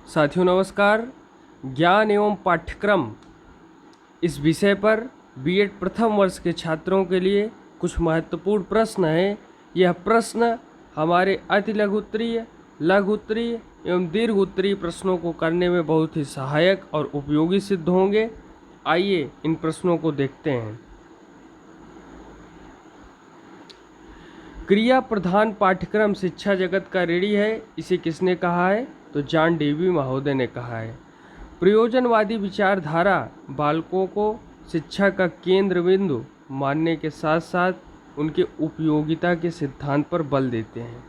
साथियों नमस्कार। ज्ञान एवं पाठ्यक्रम इस विषय पर बीएड प्रथम वर्ष के छात्रों के लिए कुछ महत्वपूर्ण प्रश्न हैं। यह प्रश्न हमारे अति लघु उत्तरीय, लघु उत्तरीय एवं दीर्घ उत्तरीय प्रश्नों को करने में बहुत ही सहायक और उपयोगी सिद्ध होंगे। आइए इन प्रश्नों को देखते हैं। क्रिया प्रधान पाठ्यक्रम शिक्षा जगत का ऋणी है, इसे किसने कहा है? तो जॉन डेवी महोदय ने कहा है। प्रयोजनवादी विचारधारा बालकों को शिक्षा का केंद्र बिंदु मानने के साथ साथ उनके उपयोगिता के सिद्धांत पर बल देते हैं।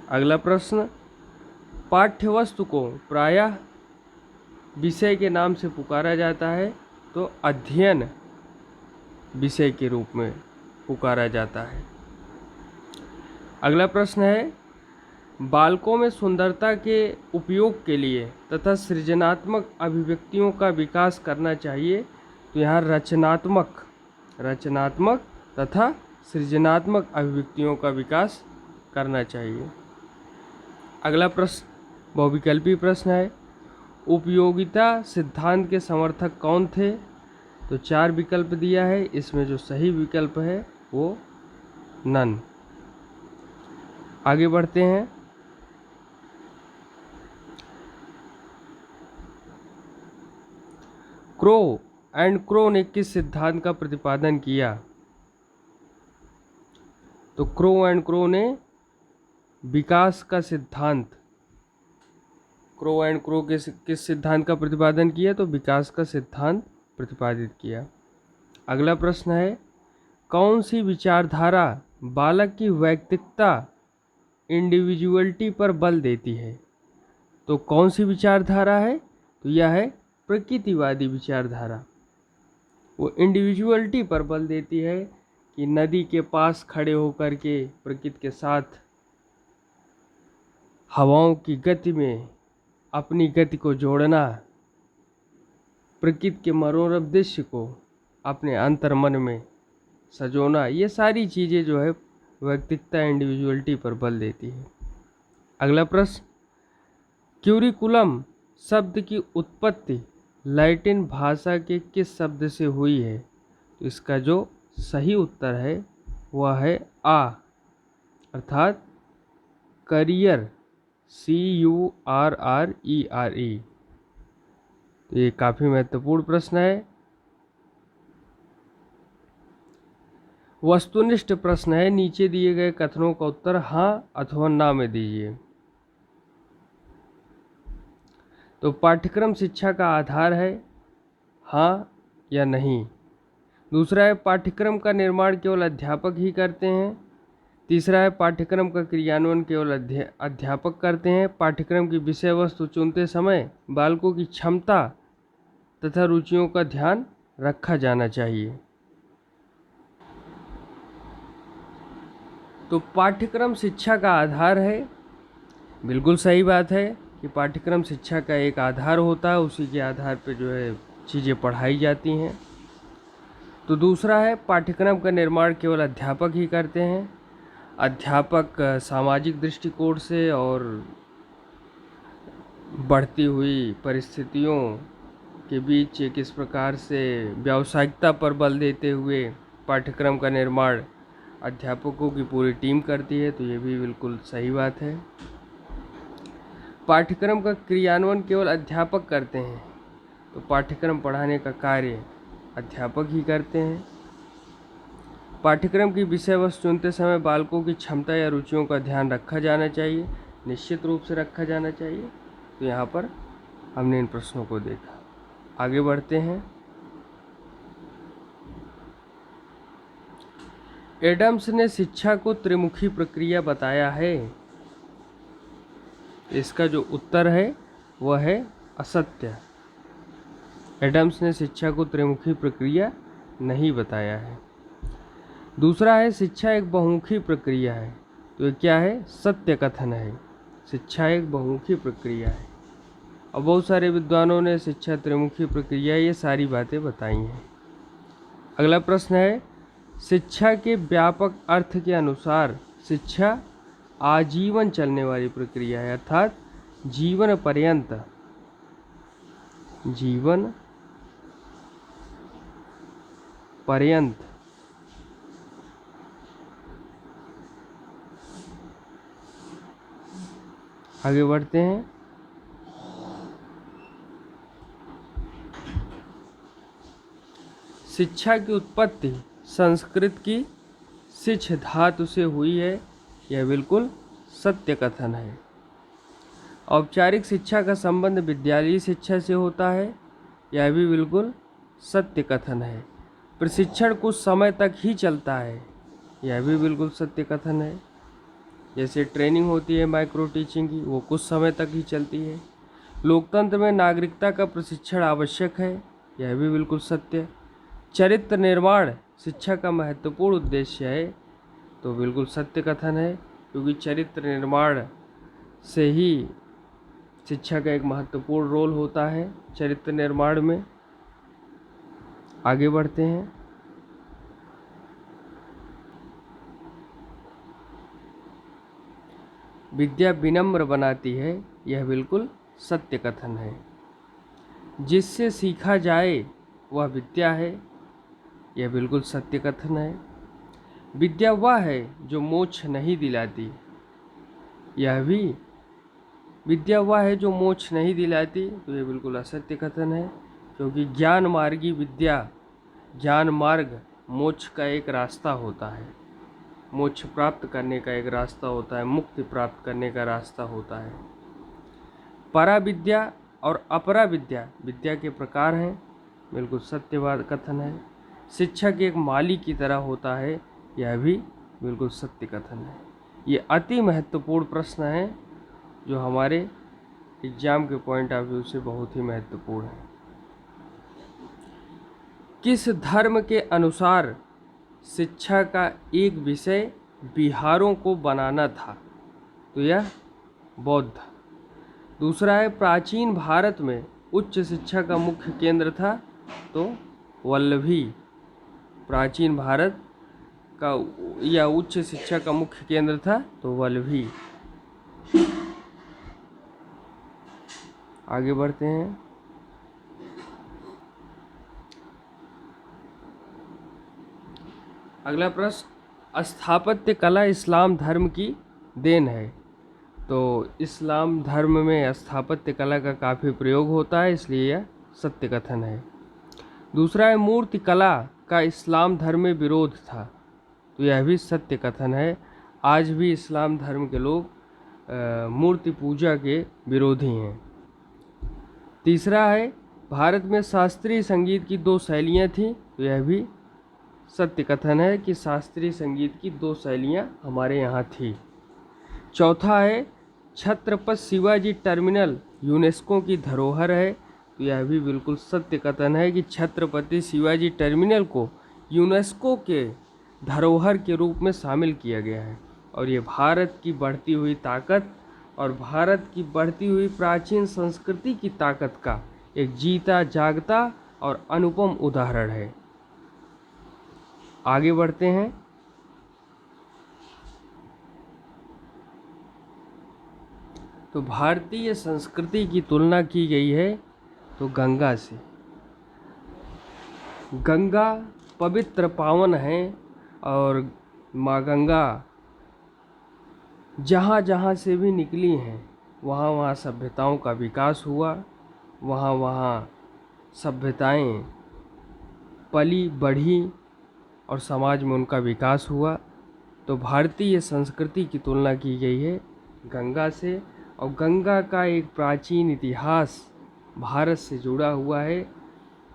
अगला प्रश्न, पाठ्यवस्तु को प्रायः विषय के नाम से पुकारा जाता है, तो अध्ययन विषय के रूप में पुकारा जाता है। अगला प्रश्न है, बालकों में सुंदरता के उपयोग के लिए तथा सृजनात्मक अभिव्यक्तियों का विकास करना चाहिए, तो यहाँ रचनात्मक तथा सृजनात्मक अभिव्यक्तियों का विकास करना चाहिए। अगला प्रश्न बहुविकल्पी प्रश्न है, उपयोगिता सिद्धांत के समर्थक कौन थे? तो 4 विकल्प दिया है, इसमें जो सही विकल्प है वो नन। आगे बढ़ते हैं। क्रो ने किस सिद्धांत का प्रतिपादन किया? तो क्रो ने विकास का सिद्धांत, क्रो किस सिद्धांत का प्रतिपादन किया? तो विकास का सिद्धांत प्रतिपादित किया। अगला प्रश्न है, कौन सी विचारधारा बालक की व्यक्तिगता इंडिविजुअलिटी पर बल देती है? तो कौन सी विचारधारा है? तो यह है प्रकृतिवादी विचारधारा। वो इंडिविजुअलिटी पर बल देती है कि नदी के पास खड़े होकर के प्रकृति के साथ हवाओं की गति में अपनी गति को जोड़ना, प्रकृति के मनोरम दृश्य को अपने अंतर्मन में सजोना, ये सारी चीज़ें जो है व्यक्तिगता इंडिविजुअलिटी पर बल देती है। अगला प्रश्न, क्यूरिकुलम शब्द की उत्पत्ति लैटिन भाषा के किस शब्द से हुई है? तो इसका जो सही उत्तर है वह है आ, अर्थात करियर, CURRERE। तो ये काफ़ी महत्वपूर्ण प्रश्न है। वस्तुनिष्ठ प्रश्न है, नीचे दिए गए कथनों का उत्तर हाँ अथवा ना में दीजिए। तो पाठ्यक्रम शिक्षा का आधार है, हाँ या नहीं। दूसरा है, पाठ्यक्रम का निर्माण केवल अध्यापक ही करते हैं। तीसरा है, पाठ्यक्रम का क्रियान्वयन केवल अध्यापक करते हैं। पाठ्यक्रम की विषय वस्तु चुनते समय बालकों की क्षमता तथा रुचियों का ध्यान रखा जाना चाहिए। तो पाठ्यक्रम शिक्षा का आधार है, बिल्कुल सही बात है कि पाठ्यक्रम शिक्षा का एक आधार होता है, उसी के आधार पर जो है चीज़ें पढ़ाई जाती हैं। तो दूसरा है, पाठ्यक्रम का निर्माण केवल अध्यापक ही करते हैं। अध्यापक सामाजिक दृष्टिकोण से और बढ़ती हुई परिस्थितियों के बीच किस प्रकार से व्यावसायिकता पर बल देते हुए पाठ्यक्रम का निर्माण अध्यापकों की पूरी टीम करती है, तो ये भी बिल्कुल सही बात है। पाठ्यक्रम का क्रियान्वयन केवल अध्यापक करते हैं, तो पाठ्यक्रम पढ़ाने का कार्य अध्यापक ही करते हैं। पाठ्यक्रम की विषय वस्तु चुनते समय बालकों की क्षमता या रुचियों का ध्यान रखा जाना चाहिए, निश्चित रूप से रखा जाना चाहिए। तो यहाँ पर हमने इन प्रश्नों को देखा। आगे बढ़ते हैं। एडम्स ने शिक्षा को त्रिमुखी प्रक्रिया बताया है। इसका जो उत्तर है वह है असत्य। एडम्स ने शिक्षा को त्रिमुखी प्रक्रिया नहीं बताया है। दूसरा है, शिक्षा एक बहुमुखी प्रक्रिया है। तो ये क्या है? सत्य कथन है। शिक्षा एक बहुमुखी प्रक्रिया है। और बहुत सारे विद्वानों ने शिक्षा त्रिमुखी प्रक्रिया, ये सारी बातें बताई हैं। अगला प्रश्न है, शिक्षा के व्यापक अर्थ के अनुसार शिक्षा आजीवन चलने वाली प्रक्रिया है, अर्थात जीवन पर्यंत, जीवन पर्यंत आगे बढ़ते हैं। शिक्षा की उत्पत्ति संस्कृत की शिक्ष धातु से हुई है, यह बिल्कुल सत्य कथन है। औपचारिक शिक्षा का संबंध विद्यालयी शिक्षा से होता है, यह भी बिल्कुल सत्य कथन है। प्रशिक्षण कुछ समय तक ही चलता है, यह भी बिल्कुल सत्य कथन है। जैसे ट्रेनिंग होती है माइक्रो टीचिंग की, वो कुछ समय तक ही चलती है। लोकतंत्र में नागरिकता का प्रशिक्षण आवश्यक है, यह भी बिल्कुल सत्य। चरित्र निर्माण शिक्षा का महत्वपूर्ण उद्देश्य है, तो बिल्कुल सत्य कथन है, क्योंकि चरित्र निर्माण से ही शिक्षा का एक महत्वपूर्ण रोल होता है चरित्र निर्माण में। आगे बढ़ते हैं। विद्या विनम्र बनाती है, यह बिल्कुल सत्य कथन है। जिससे सीखा जाए वह विद्या है, यह बिल्कुल सत्य कथन है। विद्या वह है जो मोक्ष नहीं दिलाती, यह भी विद्या वह है जो मोक्ष नहीं दिलाती, तो यह बिल्कुल असत्य कथन है, क्योंकि ज्ञान मार्गी विद्या, ज्ञान मार्ग मोक्ष का एक रास्ता होता है, मोक्ष प्राप्त करने का एक रास्ता होता है, मुक्ति प्राप्त करने का रास्ता होता है। परा विद्या और अपरा विद्या विद्या के प्रकार हैं, बिल्कुल सत्यवाद कथन है। शिक्षक एक माली की तरह होता है, यह भी बिल्कुल सत्य कथन है। ये अति महत्वपूर्ण प्रश्न है जो हमारे एग्जाम के पॉइंट ऑफ व्यू से बहुत ही महत्वपूर्ण है। किस धर्म के अनुसार शिक्षा का एक विषय बिहारों को बनाना था, तो यह बौद्ध। दूसरा है प्राचीन भारत में उच्च शिक्षा का मुख्य केंद्र था, तो वल्लभी। प्राचीन भारत का या उच्च शिक्षा का मुख्य केंद्र था, तो वल्लभी। आगे बढ़ते हैं। अगला प्रश्न, स्थापत्य कला इस्लाम धर्म की देन है, तो इस्लाम धर्म में स्थापत्य कला का काफ़ी प्रयोग होता है, इसलिए यह सत्य कथन है। दूसरा है मूर्ति कला का इस्लाम धर्म में विरोध था, तो यह भी सत्य कथन है। आज भी इस्लाम धर्म के लोग मूर्ति पूजा के विरोधी हैं। तीसरा है भारत में शास्त्रीय संगीत की दो शैलियाँ थीं, तो यह भी सत्य कथन है कि शास्त्रीय संगीत की दो शैलियाँ हमारे यहाँ थी। चौथा है छत्रपति शिवाजी टर्मिनल यूनेस्को की धरोहर है, तो यह भी बिल्कुल सत्य कथन है कि छत्रपति शिवाजी टर्मिनल को यूनेस्को के धरोहर के रूप में शामिल किया गया है, और ये भारत की बढ़ती हुई ताकत और भारत की बढ़ती हुई प्राचीन संस्कृति की ताकत का एक जीता जागता और अनुपम उदाहरण है। आगे बढ़ते हैं। तो भारतीय संस्कृति की तुलना की गई है तो गंगा से। गंगा पवित्र पावन है, और माँ गंगा जहाँ जहाँ से भी निकली हैं वहाँ वहाँ सभ्यताओं का विकास हुआ, वहाँ वहाँ सभ्यताएं पली बढ़ी और समाज में उनका विकास हुआ। तो भारतीय संस्कृति की तुलना की गई है गंगा से, और गंगा का एक प्राचीन इतिहास भारत से जुड़ा हुआ है।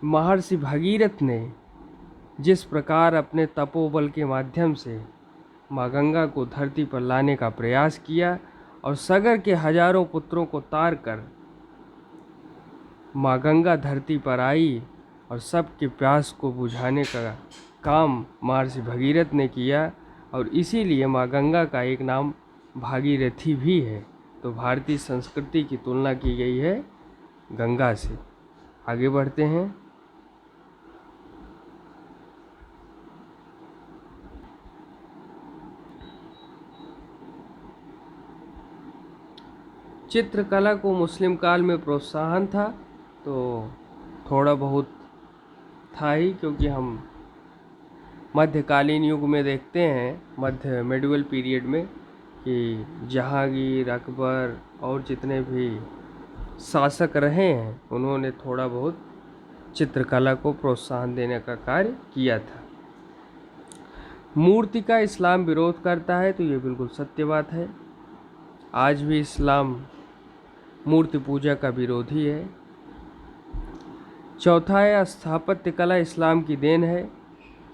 महर्षि भगीरथ ने जिस प्रकार अपने तपोबल के माध्यम से माँ गंगा को धरती पर लाने का प्रयास किया और सागर के हजारों पुत्रों को तार कर माँ गंगा धरती पर आई और सबके प्यास को बुझाने का काम महर्षि भगीरथ ने किया, और इसीलिए माँ गंगा का एक नाम भागीरथी भी है। तो भारतीय संस्कृति की तुलना की गई है गंगा से। आगे बढ़ते हैं। चित्रकला को मुस्लिम काल में प्रोत्साहन था, तो थोड़ा बहुत था ही, क्योंकि हम मध्यकालीन युग में देखते हैं, मध्य मेडिवल पीरियड में, कि जहांगीर, अकबर और जितने भी शासक रहे हैं उन्होंने थोड़ा बहुत चित्रकला को प्रोत्साहन देने का कार्य किया था। मूर्ति का इस्लाम विरोध करता है, तो ये बिल्कुल सत्य बात है। आज भी इस्लाम मूर्ति पूजा का विरोधी है। चौथा है स्थापत्य कला इस्लाम की देन है,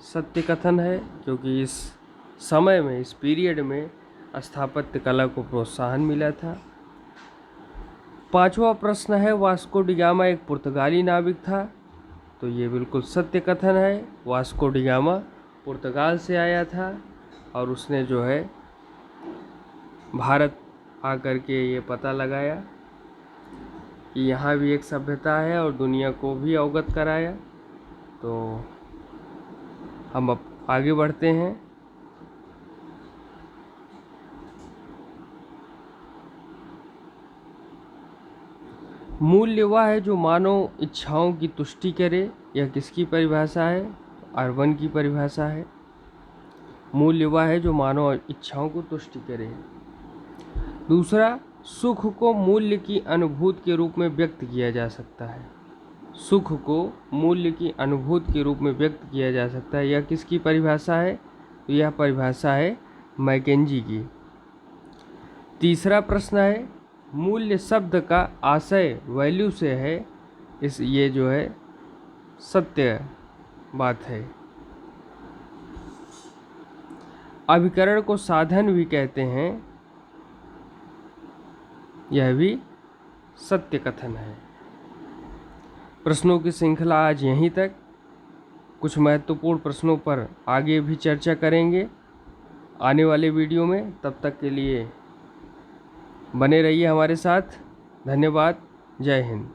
सत्य कथन है, क्योंकि इस समय में, इस पीरियड में स्थापत्य कला को प्रोत्साहन मिला था। पांचवा प्रश्न है वास्को डी गामा एक पुर्तगाली नाविक था, तो ये बिल्कुल सत्य कथन है। वास्को डी गामा पुर्तगाल से आया था और उसने जो है भारत आकर के ये पता लगाया कि यहाँ भी एक सभ्यता है और दुनिया को भी अवगत कराया। तो हम अब आगे बढ़ते हैं। मूल्य वह है जो मानव इच्छाओं की तुष्टि करे, यह किसकी परिभाषा है? R1 की परिभाषा है। मूल्य वह है जो मानव इच्छाओं को तुष्टि करे। दूसरा, सुख को मूल्य की अनुभूति के रूप में व्यक्त किया जा सकता है। सुख को मूल्य की अनुभूति के रूप में व्यक्त किया जा सकता है, यह किसकी परिभाषा है? तो यह परिभाषा है मैकेंजी की। तीसरा प्रश्न है मूल्य शब्द का आशय वैल्यू से है, ये जो है सत्य बात है। अभिकरण को साधन भी कहते हैं, यह भी सत्य कथन है। प्रश्नों की श्रृंखला आज यहीं तक। कुछ महत्वपूर्ण प्रश्नों पर आगे भी चर्चा करेंगे आने वाले वीडियो में। तब तक के लिए बने रहिए हमारे साथ। धन्यवाद। जय हिंद।